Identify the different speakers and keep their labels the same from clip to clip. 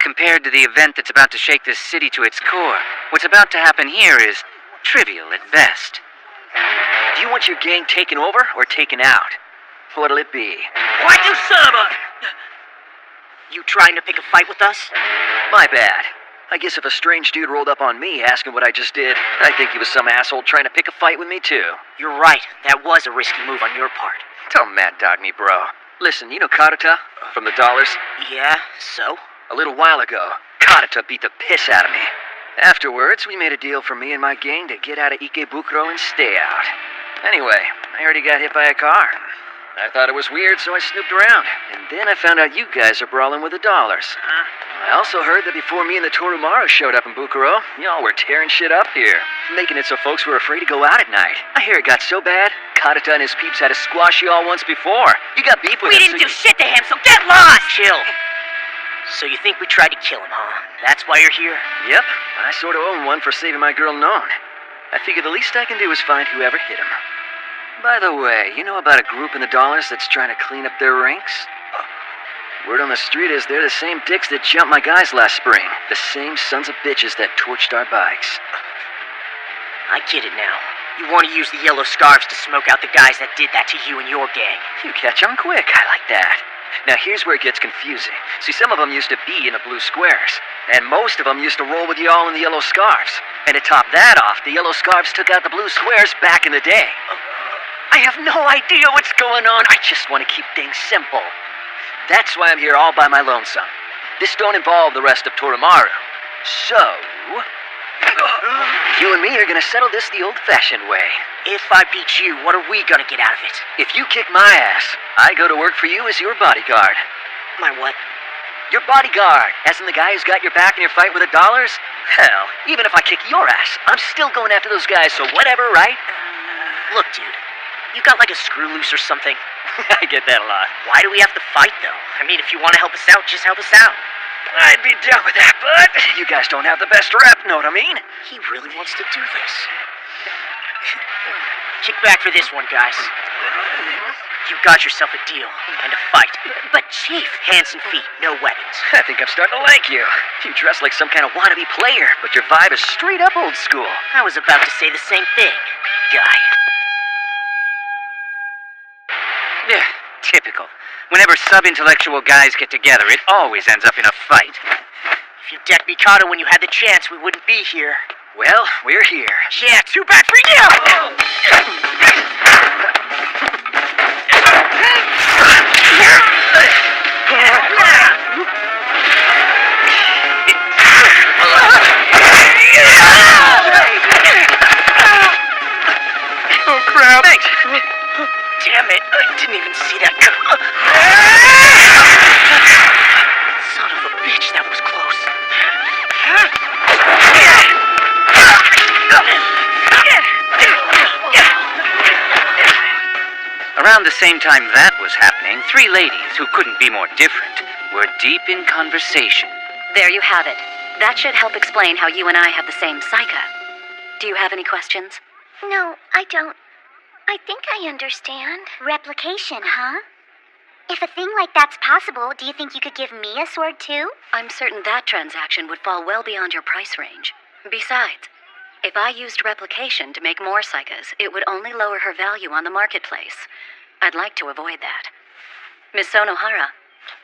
Speaker 1: compared to the event that's about to shake this city to its core. What's about to happen here is trivial at best.
Speaker 2: Do you want your gang taken over or taken out? What'll it be?
Speaker 3: What, you son of a... You trying to pick a fight with us?
Speaker 2: My bad. I guess if a strange dude rolled up on me asking what I just did, I think he was some asshole trying to pick a fight with me too.
Speaker 3: You're right. That was a risky move on your part.
Speaker 2: Don't mad dog me, bro. Listen, you know Karata? From the Dollars?
Speaker 3: Yeah, so?
Speaker 2: A little while ago, Karata beat the piss out of me. Afterwards, we made a deal for me and my gang to get out of Ikebukuro and stay out. Anyway, I already got hit by a car. I thought it was weird, so I snooped around. And then I found out you guys are brawling with the Dollars. I also heard that before me and the Torumaru showed up in Bukuro, y'all were tearing shit up here, making it so folks were afraid to go out at night. I hear it got so bad, Karata and his peeps had to squash you all once before. You got beef with
Speaker 3: We
Speaker 2: him,
Speaker 3: didn't do shit to him, so get lost! Chill. So you think we tried to kill him, huh? That's why you're here?
Speaker 2: Yep, I sort of owe him one for saving my girl Non. I figure the least I can do is find whoever hit him. By the way, you know about a group in the Dollars that's trying to clean up their ranks? Word on the street is they're the same dicks that jumped my guys last spring. The same sons of bitches that torched our bikes.
Speaker 3: I get it now. You want to use the yellow scarves to smoke out the guys that did that to you and your gang.
Speaker 2: You catch on quick. I like that. Now here's where it gets confusing. See, some of them used to be in the blue squares. And most of them used to roll with y'all in the yellow scarves. And to top that off, the yellow scarves took out the blue squares back in the day. I have no idea what's going on. I just want to keep things simple. That's why I'm here all by my lonesome. This don't involve the rest of Torumaru. So, you and me are gonna settle this the old-fashioned way.
Speaker 3: If I beat you, what are we gonna get out of it?
Speaker 2: If you kick my ass, I go to work for you as your bodyguard.
Speaker 3: My what?
Speaker 2: Your bodyguard, as in the guy who's got your back in your fight with the Dollars? Hell, even if I kick your ass, I'm still going after those guys, so whatever, right?
Speaker 3: Look, dude. You got like a screw loose or something?
Speaker 2: I get that a lot.
Speaker 3: Why do we have to fight, though? I mean, if you want to help us out, just help us out.
Speaker 2: I'd be down with that, but you guys don't have the best rep, know what I mean?
Speaker 3: He really wants to do this. Kick back for this one, guys. You got yourself a deal, and a fight. But Chief, hands and feet, no weapons.
Speaker 2: I think I'm starting to like you. You dress like some kind of wannabe player, but your vibe is straight up old school.
Speaker 3: I was about to say the same thing, guy.
Speaker 1: Yeah, typical. Whenever sub-intellectual guys get together, it always ends up in a fight.
Speaker 3: If you decked Mikado when you had the chance, we wouldn't be here.
Speaker 2: Well, we're here.
Speaker 3: Yeah, too bad for you!
Speaker 2: Oh, crap.
Speaker 3: Thanks. Damn it, I didn't even see that come. Son of a bitch, that was close.
Speaker 1: Around the same time that was happening, three ladies, who couldn't be more different, were deep in conversation.
Speaker 4: There you have it. That should help explain how you and I have the same psyche. Do you have any questions?
Speaker 5: No, I don't. I think I understand. Replication, huh? If a thing like that's possible, do you think you could give me a sword too?
Speaker 4: I'm certain that transaction would fall well beyond your price range. Besides, if I used replication to make more psychas, it would only lower her value on the marketplace. I'd like to avoid that. Miss Sonohara.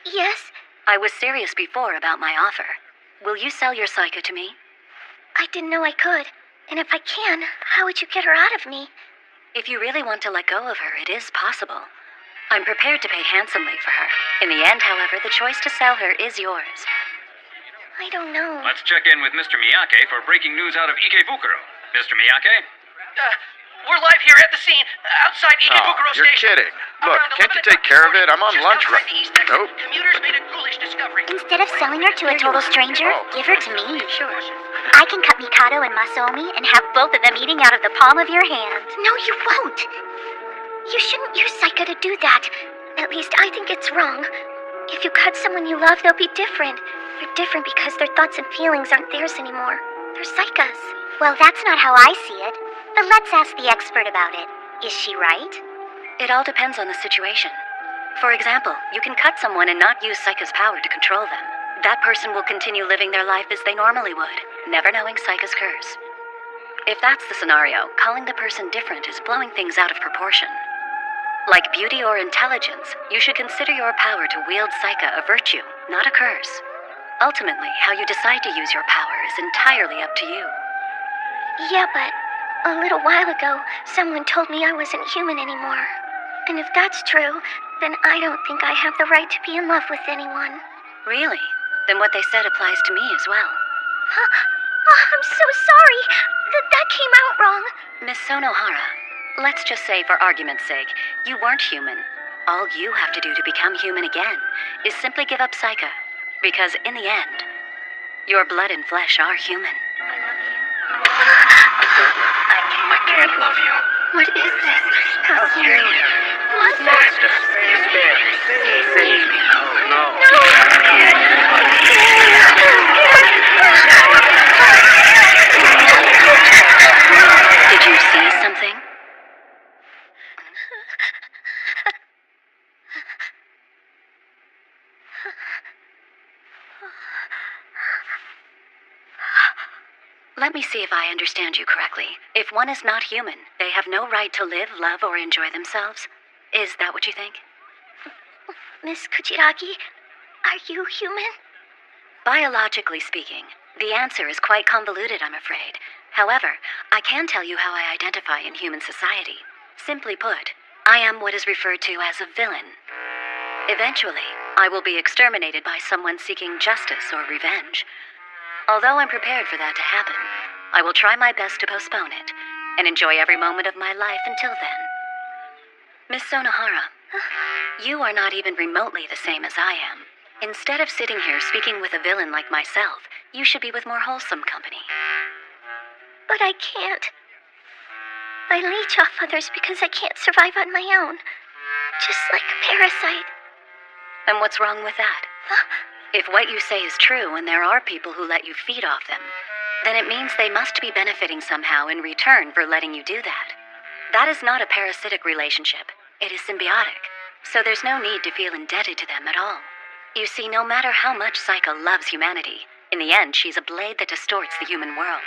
Speaker 5: Yes?
Speaker 4: I was serious before about my offer. Will you sell your psycha to me?
Speaker 5: I didn't know I could. And if I can, how would you get her out of me?
Speaker 4: If you really want to let go of her, it is possible. I'm prepared to pay handsomely for her. In the end, however, the choice to sell her is yours.
Speaker 5: I don't know.
Speaker 6: Let's check in with Mr. Miyake for breaking news out of Ikebukuro. Mr. Miyake?
Speaker 3: We're live here at the scene, outside Ikebukuro
Speaker 7: You're
Speaker 3: Station.
Speaker 7: kidding. Look, can't you take care of it? I'm on lunch right now. Nope.
Speaker 3: Commuters made a ghoulish discovery.
Speaker 5: Instead of selling her to a total stranger, give her to me.
Speaker 4: Sure.
Speaker 5: I can cut Mikado and Masaomi and have both of them eating out of the palm of your hand. No, you won't. You shouldn't use Psycho to do that. At least I think it's wrong. If you cut someone you love, they'll be different. They're different because their thoughts and feelings aren't theirs anymore. They're Psychas. Well, that's not how I see it. But let's ask the expert about it. Is she right?
Speaker 4: It all depends on the situation. For example, you can cut someone and not use Psycha's power to control them. that person will continue living their life as they normally would, never knowing Saika's curse. If that's the scenario, calling the person different is blowing things out of proportion. Like beauty or intelligence, you should consider your power to wield Saika a virtue, not a curse. Ultimately, how you decide to use your power is entirely up to you.
Speaker 5: Yeah, but a little while ago, someone told me I wasn't human anymore. And if that's true, then I don't think I have the right to be in love with anyone.
Speaker 4: Really? Then what they said applies to me as well.
Speaker 5: Huh? Oh, I'm so sorry. That came out wrong.
Speaker 4: Miss Sonohara, let's just say for argument's sake, you weren't human. All you have to do to become human again is simply give up Saika. Because in the end, your blood and flesh are human.
Speaker 2: I can't love you.
Speaker 5: What is this? How scary. What's that?
Speaker 2: Save me. No.
Speaker 4: Did you see something? Let me see if I understand you correctly. If one is not human, they have no right to live, love, or enjoy themselves? Is that what you think?
Speaker 5: Miss Kujiragi, are you human?
Speaker 4: Biologically speaking, the answer is quite convoluted, I'm afraid. However, I can tell you how I identify in human society. Simply put, I am what is referred to as a villain. Eventually, I will be exterminated by someone seeking justice or revenge. Although I'm prepared for that to happen, I will try my best to postpone it and enjoy every moment of my life until then. Miss Sonohara, you are not even remotely the same as I am. Instead of sitting here speaking with a villain like myself, you should be with more wholesome company.
Speaker 5: But I can't. I leech off others because I can't survive on my own. Just like a parasite.
Speaker 4: And what's wrong with that? If what you say is true and there are people who let you feed off them, then it means they must be benefiting somehow in return for letting you do that. That is not a parasitic relationship. It is symbiotic. So there's no need to feel indebted to them at all. You see, no matter how much Saika loves humanity, in the end she's a blade that distorts the human world.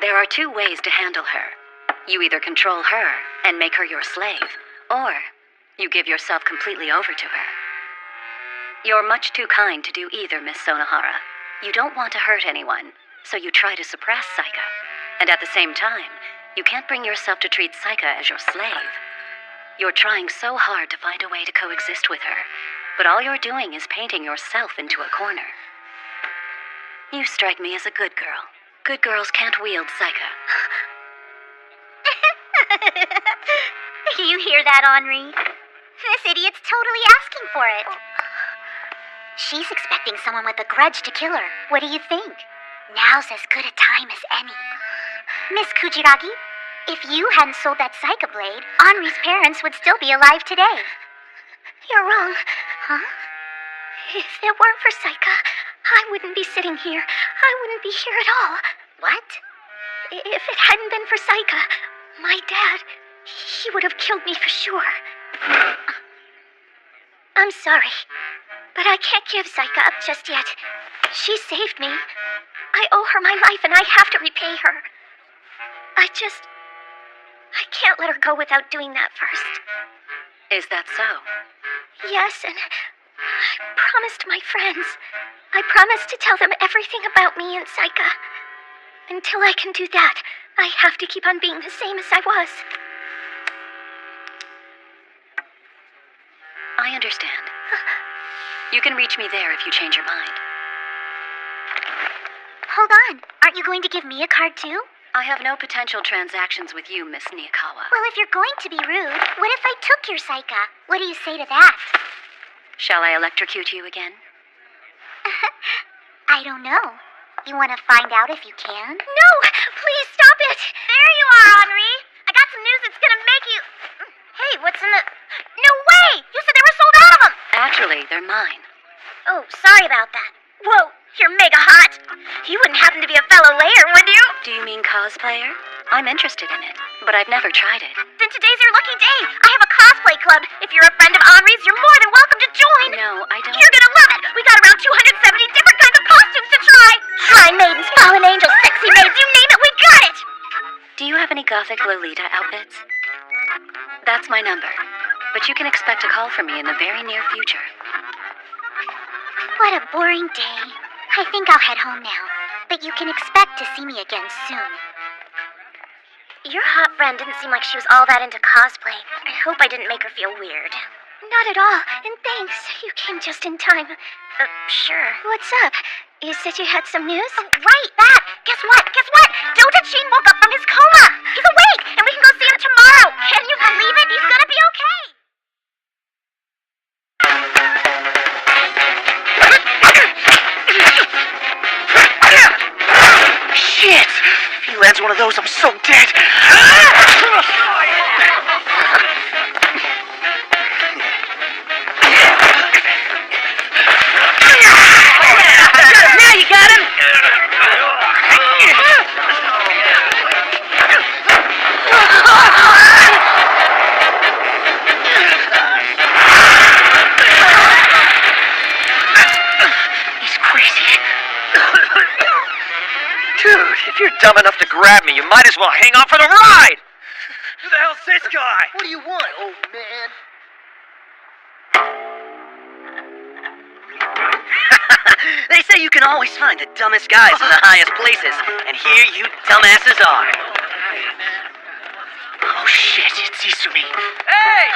Speaker 4: There are two ways to handle her. You either control her and make her your slave, or you give yourself completely over to her. You're much too kind to do either, Miss Sonohara. You don't want to hurt anyone, so you try to suppress Saika. And at the same time, you can't bring yourself to treat Saika as your slave. You're trying so hard to find a way to coexist with her, but all you're doing is painting yourself into a corner. You strike me as a good girl. Good girls can't wield Saika.
Speaker 5: You hear that, Henri? This idiot's totally asking for it. She's expecting someone with a grudge to kill her. What do you think? Now's as good a time as any. Miss Kujiragi, if you hadn't sold that Saika blade, Henri's parents would still be alive today. You're wrong. Huh? If it weren't for Saika, I wouldn't be sitting here. I wouldn't be here at all. What? If it hadn't been for Saika, my dad, he would have killed me for sure. I'm sorry, but I can't give Saika up just yet. She saved me. I owe her my life and I have to repay her. I can't let her go without doing that first.
Speaker 4: Is that so?
Speaker 5: Yes, and I promised my friends. I promised to tell them everything about me and Saika. Until I can do that, I have to keep on being the same as I was.
Speaker 4: I understand. You can reach me there if you change your mind.
Speaker 5: Hold on. Aren't you going to give me a card too?
Speaker 4: I have no potential transactions with you, Miss Miyakawa.
Speaker 5: Well, if you're going to be rude, what if I took your Saika? What do you say to that?
Speaker 4: Shall I electrocute you again?
Speaker 5: I don't know. You want to find out if you can? No! Please stop it! There you are, Henri! I got some news that's gonna make you... Hey, what's in the... No way! You said they were sold out of them!
Speaker 4: Actually, they're mine.
Speaker 5: Oh, sorry about that. Whoa, you're mega hot! You wouldn't happen to be a fellow layer, would you?
Speaker 4: Do you mean cosplayer? I'm interested in it, but I've never tried it.
Speaker 5: Then today's your lucky day! I have a cosplay club! If you're a friend of Henri's, you're more than welcome to join!
Speaker 4: No, I don't...
Speaker 5: You're gonna love it! We got around 270 different kinds
Speaker 4: gothic Lolita outfits? That's my number, but you can expect a call from me in the very near future.
Speaker 5: What a boring day. I think I'll head home now, but you can expect to see me again soon. Your hot friend didn't seem like she was all that into cosplay. I hope I didn't make her feel weird. Not at all, and thanks. You came just in time. Sure. What's up? You said you had some news? Oh, right, that! Guess what? Dota Sheen woke up from his coma! He's awake, and we can go see him tomorrow! Can you believe it? He's gonna be okay!
Speaker 3: Shit! If he lands one of those, I'm so dead! Now you got him! He's crazy.
Speaker 2: Dude, if you're dumb enough to grab me, you might as well hang on for the ride!
Speaker 3: Who the hell's this guy?
Speaker 8: What do you want, old man?
Speaker 3: They say you can always find the dumbest guys in the highest places, and here you dumbasses are. Oh shit, it's Izumi.
Speaker 2: Hey!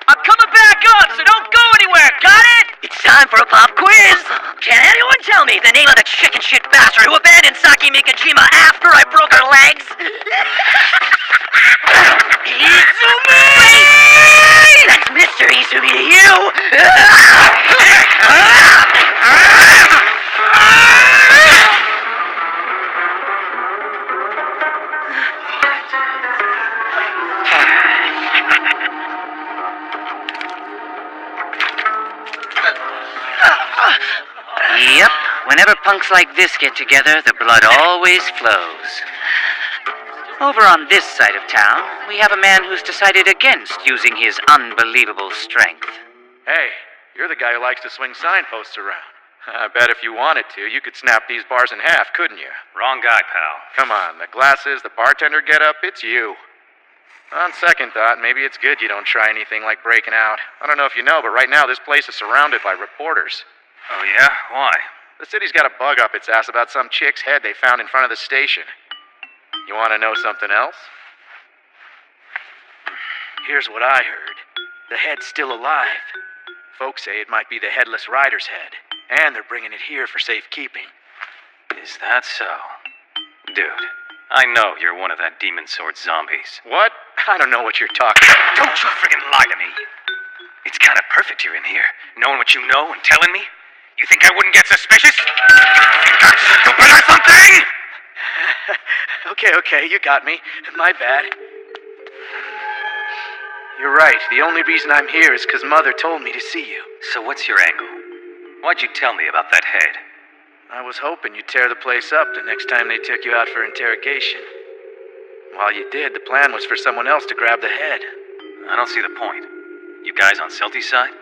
Speaker 2: I'm coming back up, so don't go anywhere, got it?
Speaker 3: It's time for a pop quiz! Can anyone tell me the name of the chicken shit bastard who abandoned Saki Mikajima after I broke her legs? Izumi! That's Mr. Izumi to you!
Speaker 1: Yep, whenever punks like this get together, the blood always flows. Over on this side of town, we have a man who's decided against using his unbelievable strength.
Speaker 7: Hey, you're the guy who likes to swing signposts around. I bet if you wanted to, you could snap these bars in half, couldn't you?
Speaker 6: Wrong guy, pal.
Speaker 7: Come on, the glasses, the bartender getup, it's you. On second thought, maybe it's good you don't try anything like breaking out. I don't know if you know, but right now this place is surrounded by reporters.
Speaker 6: Oh, yeah? Why?
Speaker 7: The city's got a bug up its ass about some chick's head they found in front of the station. You want to know something else?
Speaker 3: Here's what I heard. The head's still alive. Folks say it might be the headless rider's head, and they're bringing it here for safekeeping.
Speaker 6: Is that so? Dude, I know you're one of that demon sword zombies.
Speaker 7: What? I don't know what you're talking about.
Speaker 6: Don't you friggin' lie to me! It's kind of perfect you're in here, knowing what you know and telling me. You think I wouldn't get suspicious? Think I'm stupid or something?
Speaker 3: Okay, you got me. My bad. You're right. The only reason I'm here is because Mother told me to see you.
Speaker 6: So what's your angle? Why'd you tell me about that head?
Speaker 3: I was hoping you'd tear the place up the next time they took you out for interrogation. While you did, the plan was for someone else to grab the head.
Speaker 6: I don't see the point. You guys on Celti's side?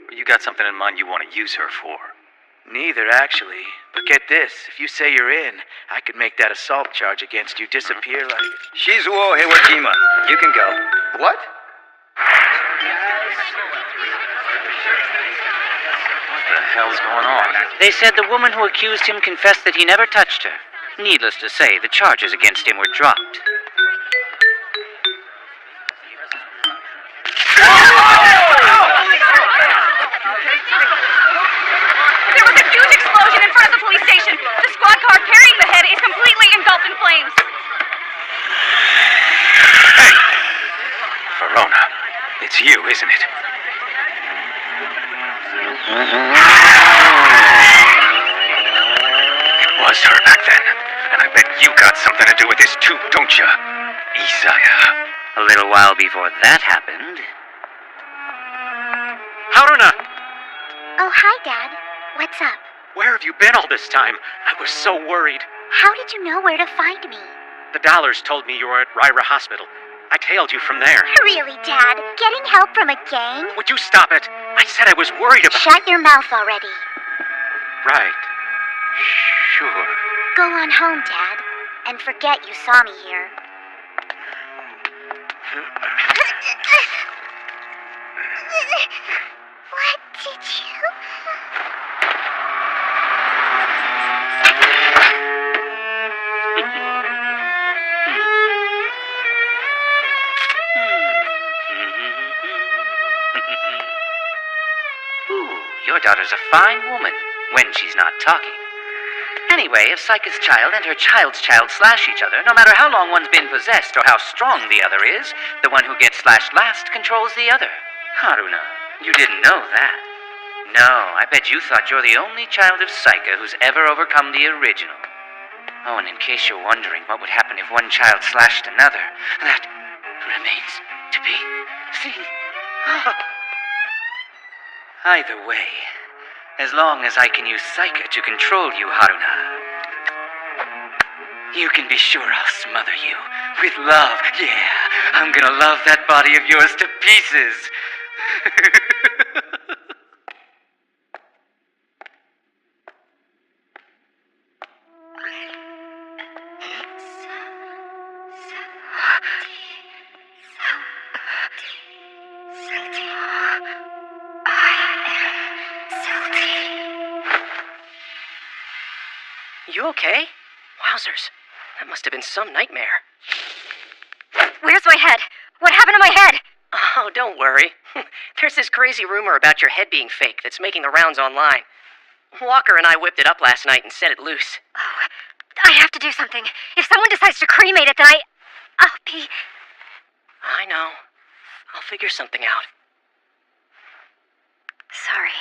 Speaker 6: Or you got something in mind you want to use her for?
Speaker 3: Neither, actually. But get this, if you say you're in, I could make that assault charge against you disappear like...
Speaker 2: Shizuo Heiwajima, you can go.
Speaker 7: What?
Speaker 6: What the hell's going on?
Speaker 1: They said the woman who accused him confessed that he never touched her. Needless to say, the charges against him were dropped.
Speaker 9: There was a huge explosion in front of the police station. The squad car carrying the head is completely engulfed in flames.
Speaker 6: Hey! Verona, it's you, isn't it? It was her back then, and I bet you got something to do with this too, don't you, Isaiah?
Speaker 1: A little while before that happened...
Speaker 10: Haruna!
Speaker 5: Oh, hi, Dad. What's up?
Speaker 10: Where have you been all this time? I was so worried.
Speaker 5: How did you know where to find me?
Speaker 10: The dollars told me you were at Ryra Hospital. I tailed you from there.
Speaker 5: Really, Dad? Getting help from a gang?
Speaker 10: Would you stop it? I said I was worried about...
Speaker 5: Shut your mouth already.
Speaker 10: Right. Sure.
Speaker 5: Go on home, Dad. And forget you saw me here. What did you?
Speaker 1: Ooh, your daughter's a fine woman when she's not talking. Anyway, if Saika's child and her child's child slash each other, no matter how long one's been possessed or how strong the other is, the one who gets slashed last controls the other. Haruna, you didn't know that. No, I bet you thought you're the only child of Saika who's ever overcome the original. Oh, and in case you're wondering what would happen if one child slashed another, that remains to be seen. Either way, as long as I can use Saika to control you, Haruna, you can be sure I'll smother you with love. Yeah, I'm gonna love that body of yours to pieces.
Speaker 2: You okay? Wowzers. That must have been some nightmare.
Speaker 9: Where's my head? What happened to my head?
Speaker 2: Oh, don't worry. There's this crazy rumor about your head being fake that's making the rounds online. Walker and I whipped it up last night and set it loose.
Speaker 9: Oh, I have to do something. If someone decides to cremate it, then I'll be...
Speaker 2: I know. I'll figure something out.
Speaker 9: Sorry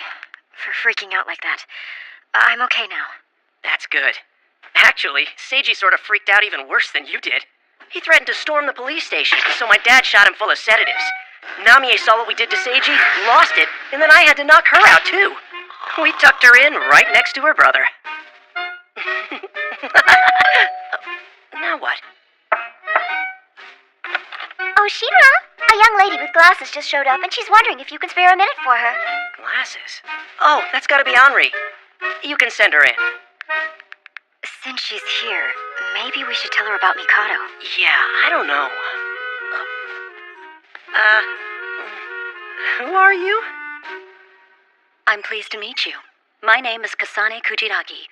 Speaker 9: for freaking out like that. I'm okay now.
Speaker 2: That's good. Actually, Seiji sort of freaked out even worse than you did. He threatened to storm the police station, so my dad shot him full of sedatives. Namie saw what we did to Seiji, lost it, and then I had to knock her out too. We tucked her in right next to her brother. Now what?
Speaker 5: Oh, Shira, a young lady with glasses just showed up, and she's wondering if you can spare a minute for her.
Speaker 2: Glasses? Oh, that's gotta be Henri. You can send her in.
Speaker 9: Since she's here, maybe we should tell her about Mikado.
Speaker 2: Yeah, I don't know. Who are you?
Speaker 4: I'm pleased to meet you. My name is Kasane Kujiragi.